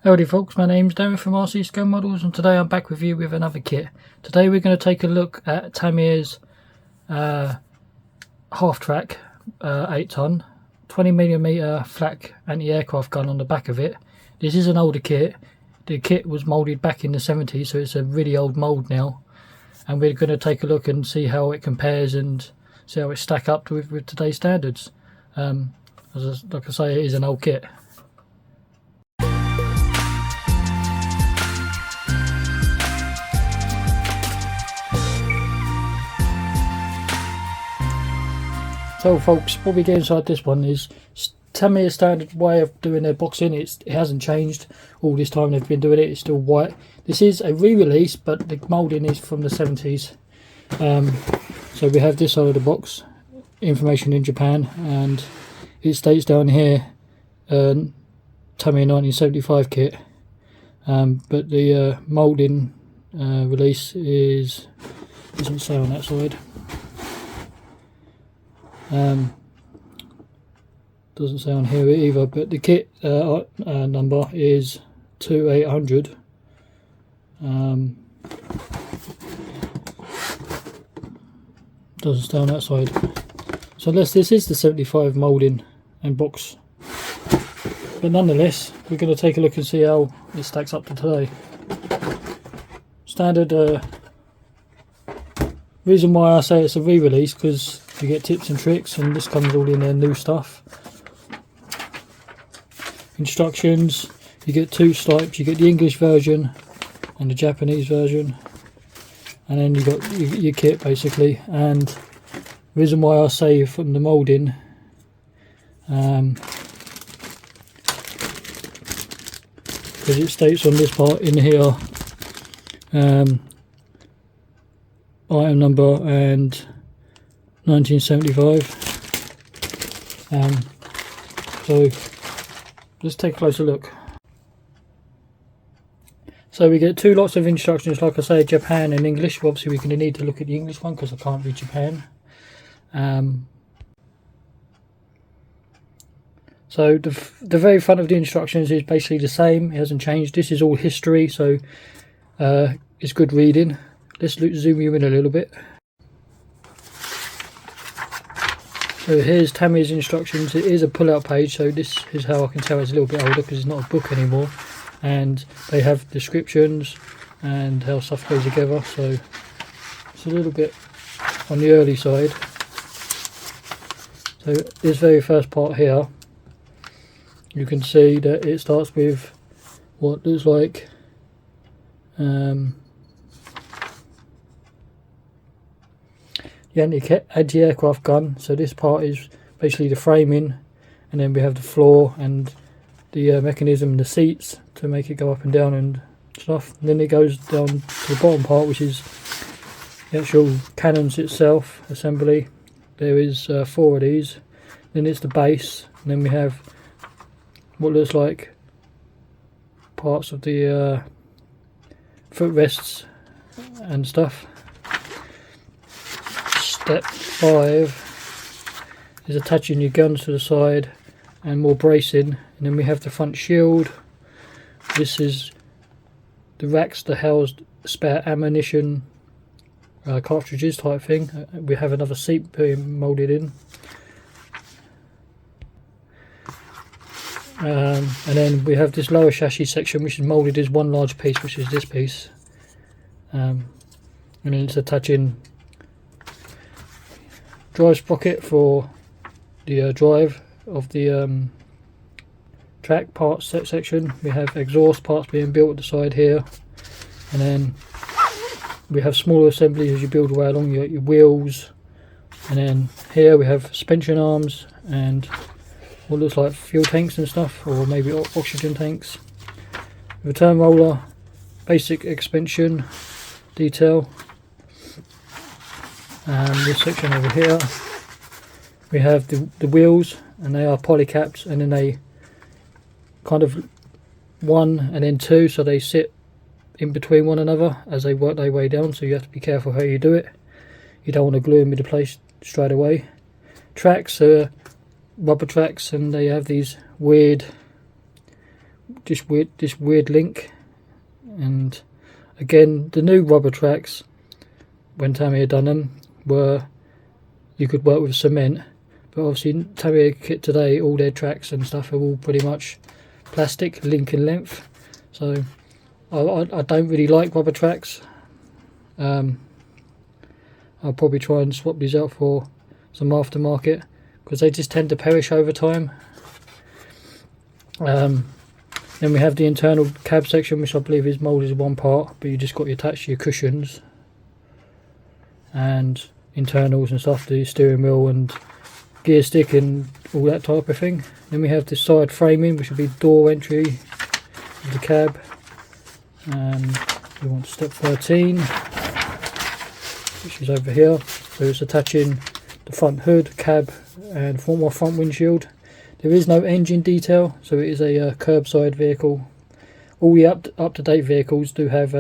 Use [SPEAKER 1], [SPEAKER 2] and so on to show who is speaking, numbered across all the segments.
[SPEAKER 1] Howdy folks, my name's Darren from RC Scale Models, and today I'm back with you with another kit. Today we're going to take a look at Tamiya's half-track 8-ton 20mm Flak anti-aircraft gun on the back of it. This is an older kit. The kit was moulded back in the 70s, so it's a really old mould now. And we're going to take a look and see how it compares and see how it stacks up with today's standards. Like I say, it is an old kit. So folks, what we get inside this one is Tamiya's standard way of doing their boxing. It hasn't changed all this time they've been doing it. It's still white. This is a re-release, but the moulding is from the 70s. So we have this side of the box, information in Japan, and it states down here Tamiya 1975 kit. But the moulding release doesn't say on that side. Doesn't say on here either, but the kit number is 2800. Doesn't stay on that side. So unless this is the 75 moulding and box, but nonetheless we're going to take a look and see how it stacks up to today. Standard reason why I say it's a re-release, because you get tips and tricks, and this comes all in their new stuff. Instructions, you get two types. You get the English version and the Japanese version, and then you got your kit basically. And the reason why I say from the moulding, because it states on this part in here item number and 1975. So let's take a closer look. So we get two lots of instructions, like I say, Japan and English. Obviously we're going to need to look at the English one because I can't read Japan. So the very front of the instructions is basically the same. It hasn't changed. This is all history, so it's good reading. Let's zoom you in a little bit. So here's Tamiya's instructions. It is a pull-out page, so this is how I can tell it's a little bit older, because it's not a book anymore. And they have descriptions and how stuff goes together, so it's a little bit on the early side. So this very first part here, you can see that it starts with what looks like the anti-aircraft gun. So this part is basically the framing, and then we have the floor and the mechanism and the seats to make it go up and down and stuff. And then it goes down to the bottom part, which is the actual cannons itself, assembly. There is 4 of these. Then it's the base, and then we have what looks like parts of the footrests and stuff. Step 5 is attaching your guns to the side and more bracing, and then we have the front shield. This is the racks that house spare ammunition cartridges type thing. We have another seat being moulded in, and then we have this lower chassis section, which is moulded as one large piece, which is this piece, and then it's attaching drive sprocket for the drive of the track parts section. We have exhaust parts being built at the side here, and then we have smaller assemblies as you build away along your wheels. And then here we have suspension arms and what looks like fuel tanks and stuff, or maybe oxygen tanks. Return roller, basic suspension detail. And this section over here, we have the wheels, and they are polycapped, and then they kind of 1 and then 2, so they sit in between one another as they work their way down, so you have to be careful how you do it. You don't want to glue them into place straight away. Tracks are rubber tracks, and they have these weird this weird link. And again, the new rubber tracks, when Tamiya done them, were you could work with cement, but obviously Tamiya kit today, all their tracks and stuff are all pretty much plastic, link and length. So I don't really like rubber tracks. I'll probably try and swap these out for some aftermarket, because they just tend to perish over time. Then we have the internal cab section, which I believe is moulded as one part, but you just got to attach your cushions and internals and stuff, the steering wheel and gear stick and all that type of thing. Then we have the side framing, which will be door entry of the cab. And we want step 13, which is over here. So it's attaching the front hood, cab and front windshield. There is no engine detail, so it is a curbside vehicle. All the up-to-date vehicles do have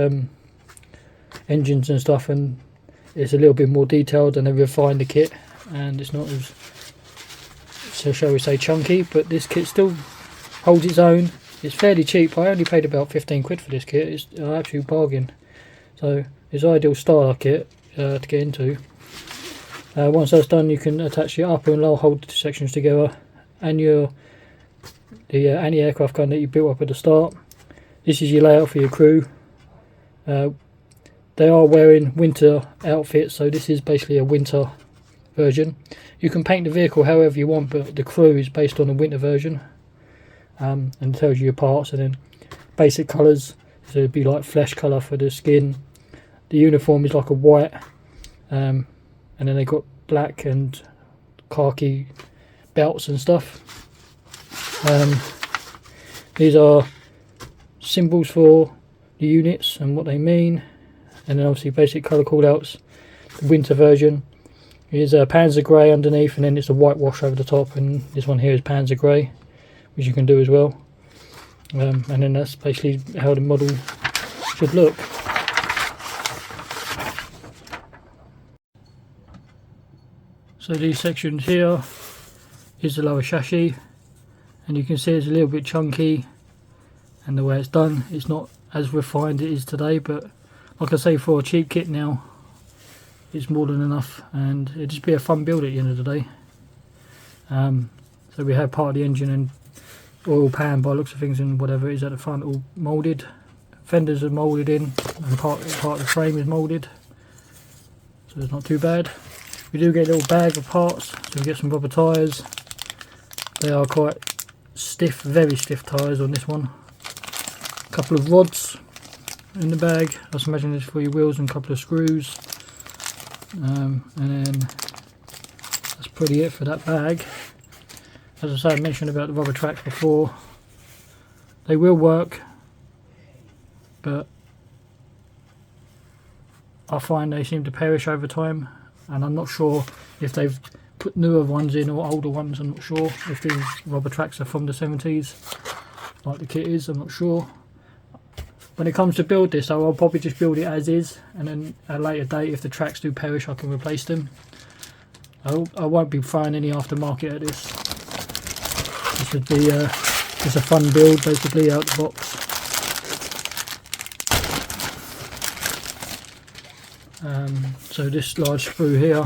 [SPEAKER 1] engines and stuff, and it's a little bit more detailed and they refine the kit, and it's not as, so shall we say, chunky, but this kit still holds its own. It's fairly cheap. I only paid about 15 quid for this kit. It's an absolute bargain. So it's ideal starter kit to get into. Once that's done, you can attach your upper and lower hold sections together, and the anti-aircraft gun that you built up at the start. This is your layout for your crew. They are wearing winter outfits, so this is basically a winter version. You can paint the vehicle however you want, but the crew is based on the winter version. And it tells you your parts, and then basic colours, so it'd be like flesh colour for the skin. The uniform is like a white, and then they got black and khaki belts and stuff. These are symbols for the units and what they mean, and then obviously basic colour callouts. The winter version is Panzer Grey underneath, and then it's a whitewash over the top, and this one here is Panzer Grey, which you can do as well. And then that's basically how the model should look. So these sections here is the lower chassis, and you can see it's a little bit chunky, and the way it's done, it's not as refined as it is today, but like I say, for a cheap kit now, it's more than enough, and it'll just be a fun build at the end of the day. So we have part of the engine and oil pan by looks of things, and whatever it is at the front all moulded. Fenders are moulded in, and part of the frame is moulded, so it's not too bad. We do get a little bag of parts, so we get some rubber tyres. They are quite stiff, very stiff tyres on this one. A couple of rods in the bag, I just imagine it's for your wheels, and a couple of screws. And then that's pretty it for that bag. As I say, I mentioned about the rubber tracks before. They will work, but I find they seem to perish over time, and I'm not sure if they've put newer ones in or older ones. I'm not sure if these rubber tracks are from the 70s like the kit is. I'm not sure. When it comes to build this, I'll probably just build it as is, and then at a later date, if the tracks do perish, I can replace them. I won't be throwing any aftermarket at this. This would be just a fun build, basically, out the box. So this large sprue here,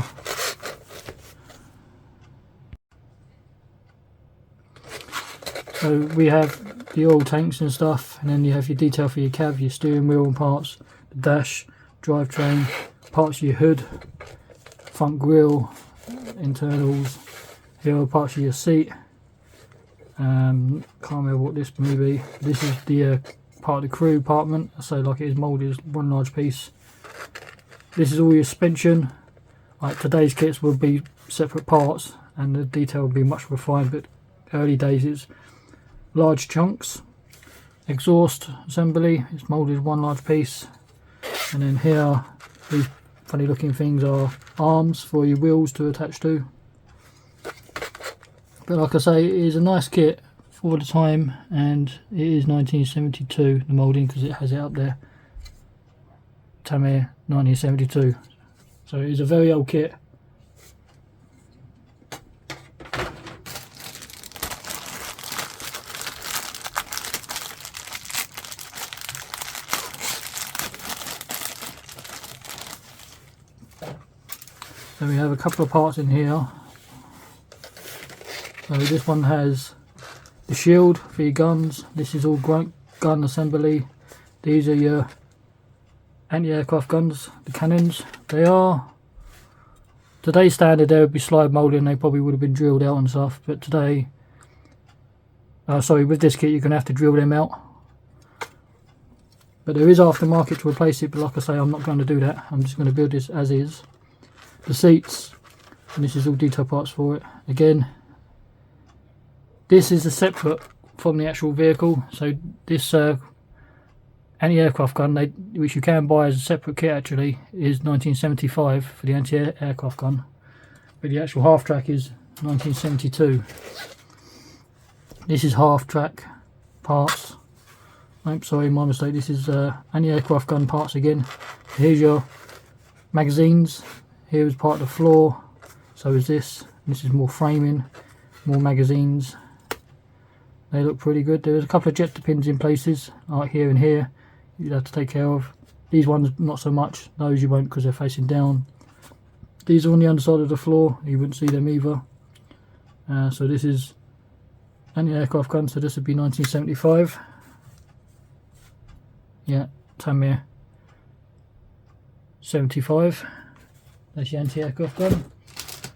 [SPEAKER 1] so we have the oil tanks and stuff, and then you have your detail for your cab, your steering wheel and parts, the dash, drivetrain, parts of your hood, front grille, internals, here are parts of your seat. Can't remember what this may be. This is the part of the crew compartment, so like it is moulded as one large piece. This is all your suspension. Like today's kits will be separate parts, and the detail will be much refined, but early days it's large chunks. Exhaust assembly, it's moulded as one large piece, and then here these funny looking things are arms for your wheels to attach to. But like I say, it is a nice kit for the time, and it is 1972, the moulding, because it has it up there, Tamiya 1972, so it is a very old kit. So we have a couple of parts in here. So this one has the shield for your guns. This is all gun assembly. These are your anti-aircraft guns, the cannons. They are, today's standard, they would be slide moulded and they probably would have been drilled out and stuff, but today, sorry, with this kit you're going to have to drill them out. But there is aftermarket to replace it, but like I say, I'm not going to do that. I'm just going to build this as is. The seats, and this is all detail parts for it. Again, this is a separate from the actual vehicle. So this anti-aircraft gun, which you can buy as a separate kit actually, is 1975 for the anti-aircraft gun. But the actual half track is 1972. This is half track parts. Nope, sorry, my mistake. This is anti-aircraft gun parts again. Here's your magazines. Here is part of the floor. So is this. This is more framing, more magazines. They look pretty good. There's a couple of jet pins in places, like here and here, you'd have to take care of. These ones not so much. Those you won't because they're facing down. These are on the underside of the floor. You wouldn't see them either. So this is anti-aircraft gun. So this would be 1975. Yeah, Tamiya 75. That's your anti-aircraft gun.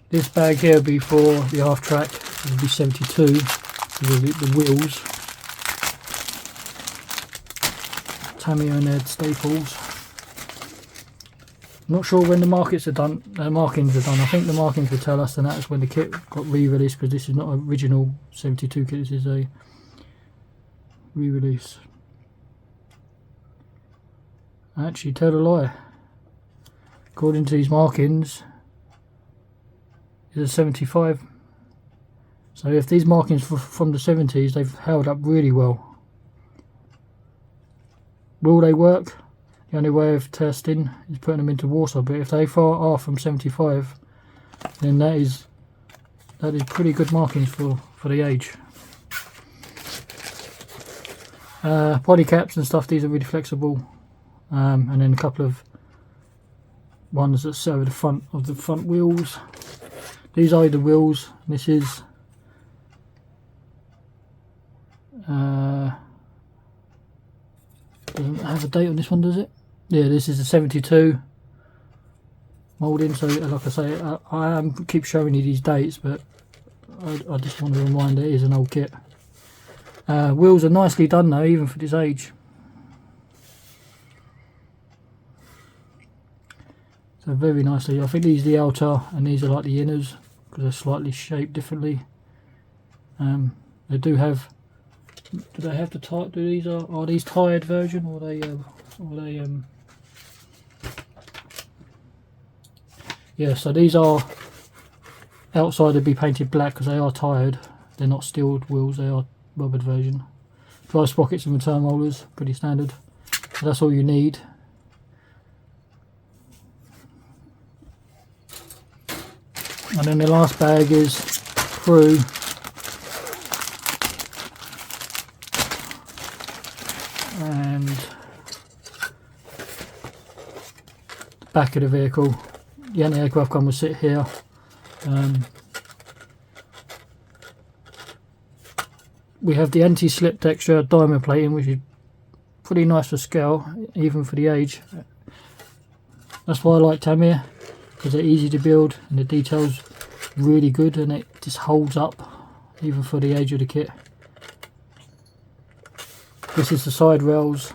[SPEAKER 1] This bag here would be for the half track. It would be 72. The wheels. Tamiya and their staples. I'm not sure when the markings are done. I think the markings will tell us, and that's when the kit got re-released, because this is not an original 72 kit. This is a re-release. I actually tell a lie. According to these markings, it's a 75. So if these markings from the 70s, they've held up really well. Will they work? The only way of testing is putting them into water. But if they are from 75, then that is pretty good markings for the age. Body caps and stuff, these are really flexible. And then a couple of ones that serve the front of the front wheels. These are the wheels. This is doesn't have a date on this one, does it? Yeah, this is a 72 moulding. So like I say, I keep showing you these dates, but I just want to remind it is an old kit. Wheels are nicely done though, even for this age. So very nicely. I think these are the outer and these are like the inners, because they're slightly shaped differently. They do have. Do they have the tie? Do these are these tired version, or Yeah, so these are outside. They'd be painted black because they are tired. They're not steeled wheels. They are rubbered version. Dry sprockets and return rollers, pretty standard. So that's all you need. And then the last bag is through. And the back of the vehicle. The anti-aircraft gun will sit here. We have the anti-slip texture diamond plating, which is pretty nice for scale, even for the age. That's why I like Tamiya, because they're easy to build and the details really good, and it just holds up even for the age of the kit. This is the side rails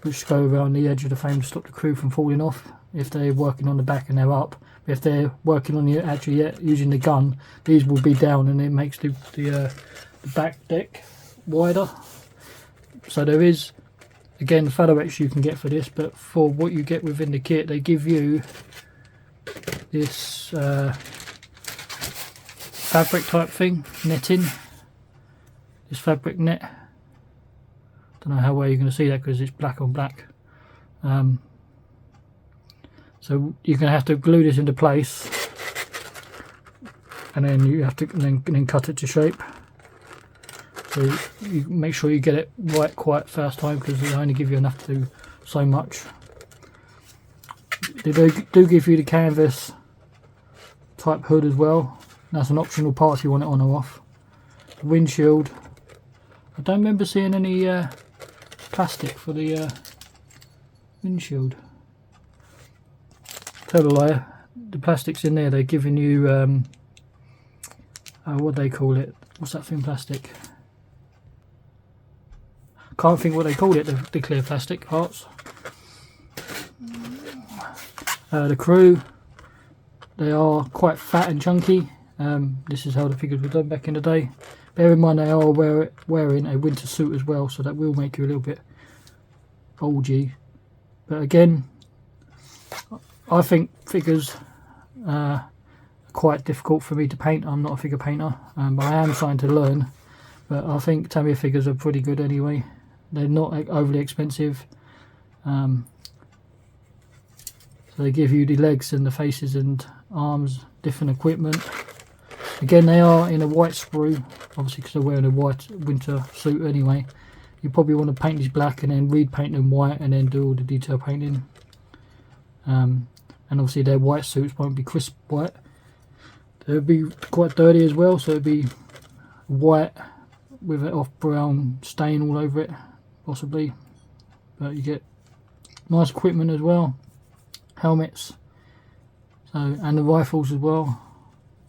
[SPEAKER 1] which go around the edge of the frame to stop the crew from falling off if they're working on the back and they're up. But if they're working on the actually using the gun, these will be down, and it makes the back deck wider. So there is, again, featherettes you can get for this, but for what you get within the kit, they give you this fabric type thing, netting, this fabric net. Don't know how well you're going to see that because it's black on black. So you're going to have to glue this into place, and then you have to then cut it to shape. So you make sure you get it right quite first time, because they only give you enough to do so much. They do give you the canvas type hood as well. That's an optional part if you want it on or off. The windshield. I don't remember seeing any plastic for the windshield. Tell a lie, the plastic's in there. They're giving you what they call it. What's that thin plastic? Can't think what they call it. The clear plastic parts. The crew, they are quite fat and chunky. This is how the figures were done back in the day. Bear in mind they are wearing a winter suit as well, so that will make you a little bit bulgy. But again, I think figures are quite difficult for me to paint. I'm not a figure painter, but I am trying to learn. But I think Tamiya figures are pretty good anyway. They're not overly expensive. So they give you the legs and the faces and arms, different equipment. Again, they are in a white sprue, obviously because they're wearing a white winter suit anyway. You probably want to paint these black and then repaint them white and then do all the detail painting. And obviously their white suits won't be crisp white. They'll be quite dirty as well, so it'll be white with an off brown stain all over it, possibly. But you get nice equipment as well, helmets, so, and the rifles as well.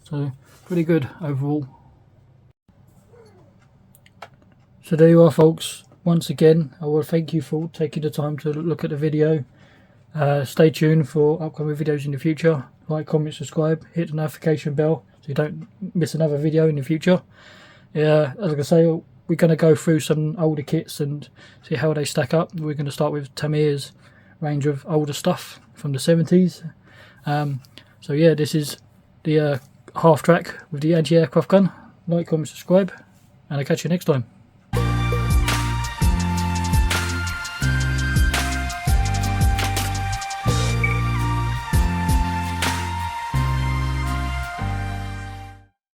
[SPEAKER 1] So pretty good overall. So there you are, folks. Once again, I will thank you for taking the time to look at the video. Stay tuned for upcoming videos in the future. Like, comment, subscribe, hit the notification bell so you don't miss another video in the future. As I say, we're going to go through some older kits and see how they stack up. We're going to start with Tamiya's range of older stuff from the 70s. So yeah, this is the half track with the anti-aircraft gun. Like, comment, subscribe, and I'll catch you next time.